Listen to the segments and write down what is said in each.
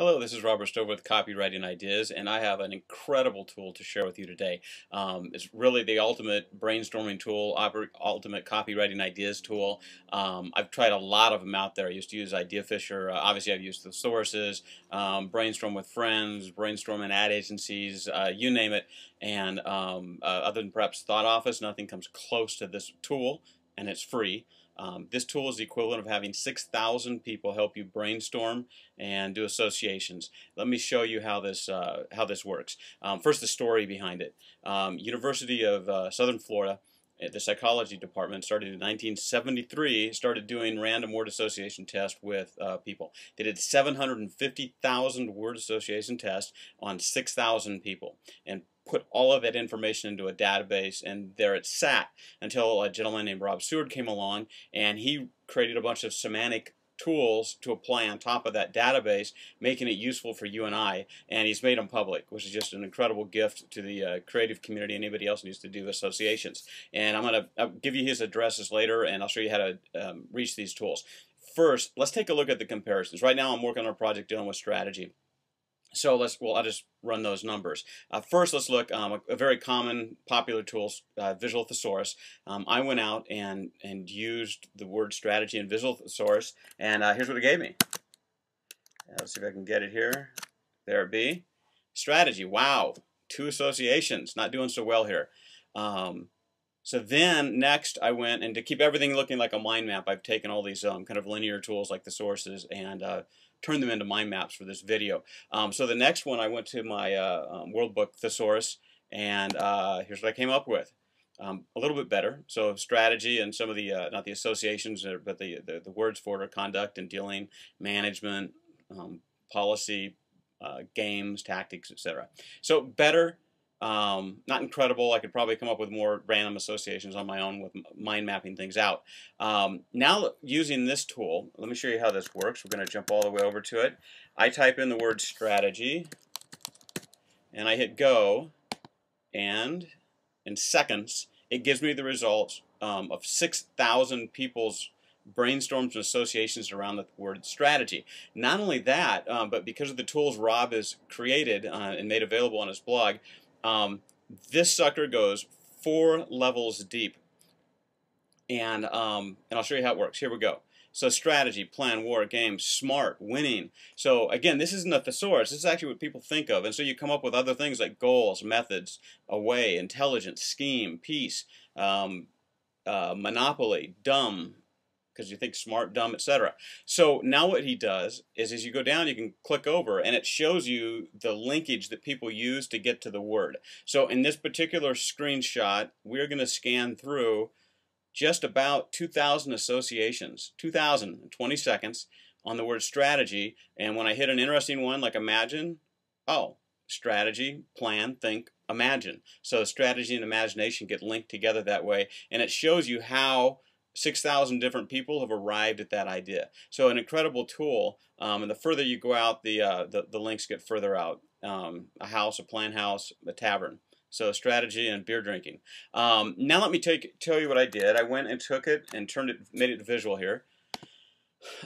Hello, this is Robert Stover with Copywriting Ideas, and I have an incredible tool to share with you today. It's really the ultimate brainstorming tool, ultimate copywriting ideas tool. I've tried a lot of them out there. I used to use Idea Fisher. Obviously, I've used the sources, brainstorm with friends, brainstorm in ad agencies, you name it. And other than perhaps Thought Office, nothing comes close to this tool, and it's free. This tool is the equivalent of having 6,000 people help you brainstorm and do associations. Let me show you how this works. First, the story behind it. University of Southern Florida, the psychology department started in 1973, started doing random word association tests with people. They did 750,000 word association tests on 6,000 people and put all of that information into a database, and there it sat until a gentleman named Rob Seward came along, and he created a bunch of semantic tools to apply on top of that database, making it useful for you and I, and he's made them public, which is just an incredible gift to the creative community. Anybody else needs to do associations. And I'll give you his addresses later, and I'll show you how to reach these tools. First, let's take a look at the comparisons. Right now I'm working on a project dealing with strategy. So I'll just run those numbers. First, let's look a very common, popular tool, Visual Thesaurus. I went out and used the word strategy in Visual Thesaurus, and here's what it gave me. Let's see if I can get it here. There it be. Strategy. Wow, 2 associations. Not doing so well here. So then next I went, and to keep everything looking like a mind map, I've taken all these kind of linear tools like the sources and turned them into mind maps for this video. So the next one, I went to my World Book Thesaurus, and here's what I came up with. A little bit better. So strategy and some of the, not the associations, but the words for it are conduct and dealing, management, policy, games, tactics, etc. So better. Not incredible. I could probably come up with more random associations on my own with mind mapping things out. Now using this tool, let me show you how this works. We're going to jump all the way over to it. I type in the word strategy and I hit go, and in seconds it gives me the results of 6,000 people's brainstorms and associations around the word strategy. Not only that, but because of the tools Rob has created and made available on his blog, this sucker goes 4 levels deep, and I'll show you how it works. Here we go. So strategy, plan, war, game, smart, winning. So again, this isn't a thesaurus. This is actually what people think of, and so you come up with other things like goals, methods, away, intelligence, scheme, peace, monopoly, dumb, because you think smart, dumb, etc. So now what he does is as you go down, you can click over, and it shows you the linkage that people use to get to the word. So in this particular screenshot, we're going to scan through just about 2,000 associations, 2,000 in 20 seconds on the word strategy. And when I hit an interesting one like imagine, oh, strategy, plan, think, imagine. So strategy and imagination get linked together that way, and it shows you how 6,000 different people have arrived at that idea. So an incredible tool, and the further you go out, the links get further out. A house, a plan house, a tavern. So strategy and beer drinking. Now let me tell you what I did. I went and took it and made it visual here.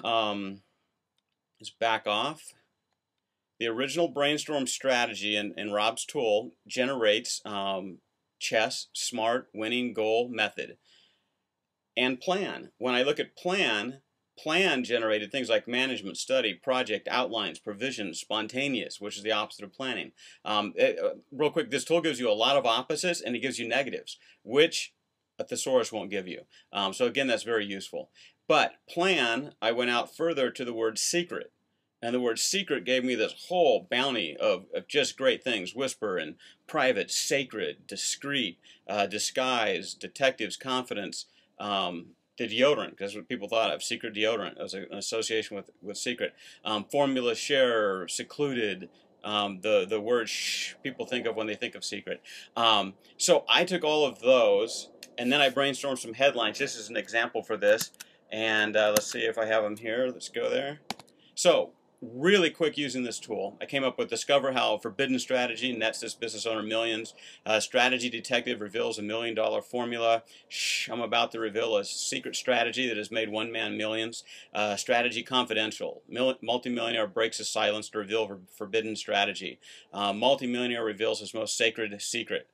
Let's back off. The original brainstorm strategy in Rob's tool generates chess, smart, winning, goal, method. And plan. When I look at plan generated things like management, study, project, outlines, provisions, spontaneous, which is the opposite of planning. Real quick, this tool gives you a lot of opposites, and it gives you negatives, which a thesaurus won't give you. So again, that's very useful. But plan, I went out further to the word secret. And the word secret gave me this whole bounty of just great things. Whisper and private, sacred, discreet, disguise, detectives, confidence, the deodorant, because what people thought of, secret deodorant as an association with secret. Formula, share, secluded, the word shh people think of when they think of secret. So I took all of those, and then I brainstormed some headlines. This is an example for this, and let's see if I have them here. Let's go there. So really quick using this tool. I came up with discover how forbidden strategy nets this business owner millions. Strategy detective reveals $1 million formula. Shh, I'm about to reveal a secret strategy that has made one man millions. Strategy confidential. Multimillionaire breaks his silence to reveal forbidden strategy. Multimillionaire reveals his most sacred secret.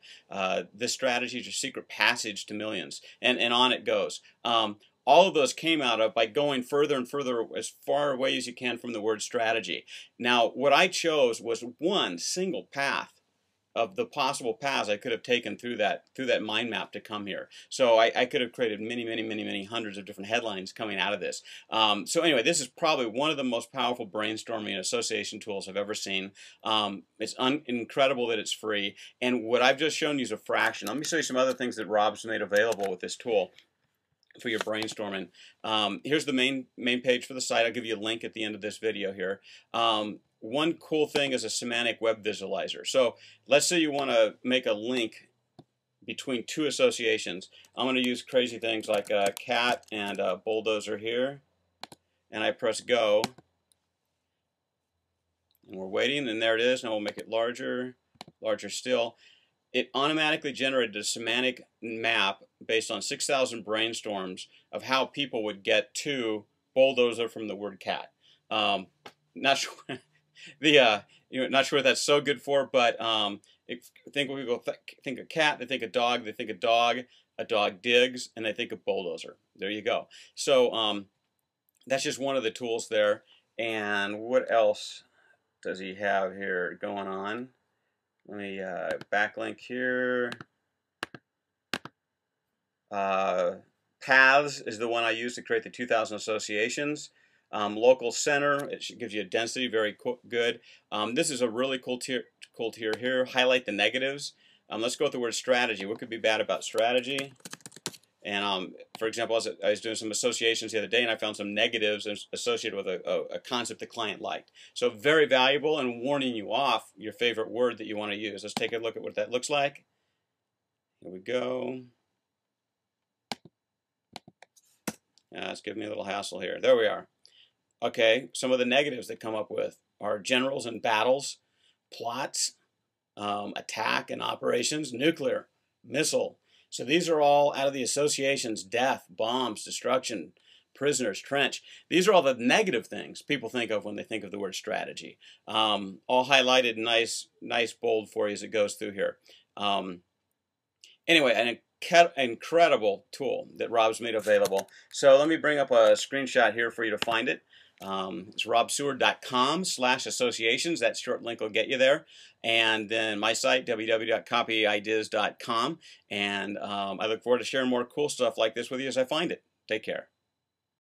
This strategy is your secret passage to millions, and on it goes. All of those came out of by going further and further as far away as you can from the word strategy. Now, what I chose was one single path of the possible paths I could have taken through that mind map to come here. So I could have created many hundreds of different headlines coming out of this. So anyway, this is probably one of the most powerful brainstorming association tools I've ever seen. It's incredible that it's free. And what I've just shown you is a fraction. Let me show you some other things that Rob's made available with this tool for your brainstorming. Here's the main page for the site. I'll give you a link at the end of this video here. One cool thing is a semantic web visualizer. So let's say you want to make a link between two associations. I'm going to use crazy things like a cat and a bulldozer here, and I press go, and we're waiting, and there it is. Now we'll make it larger still. It automatically generated a semantic map based on 6,000 brainstorms of how people would get to bulldozer from the word cat. Not sure not sure what that's so good for, but think when people think of cat, they think of dog, a dog digs, and they think of bulldozer. There you go. So that's just one of the tools there. And what else does he have here going on? Let me backlink here. Paths is the one I use to create the 2,000 associations. Local center, it gives you a density, very good. This is a really cool tier here. Highlight the negatives. Let's go with the word strategy. What could be bad about strategy? And for example, I was doing some associations the other day, and I found some negatives associated with a concept the client liked. So very valuable, and warning you off your favorite word that you want to use. Let's take a look at what that looks like. Here we go. It's giving me a little hassle here. There we are. Okay, some of the negatives that come up with are generals and battles, plots, attack and operations, nuclear, missile. So these are all out of the associations: death, bombs, destruction, prisoners, trench. These are all the negative things people think of when they think of the word strategy. All highlighted nice bold for you as it goes through here. Anyway, an incredible tool that Rob's made available. So let me bring up a screenshot here for you to find it. It's robseward.com/associations. That short link will get you there. And then my site, www.copywriting-ideas.com. And I look forward to sharing more cool stuff like this with you as I find it. Take care.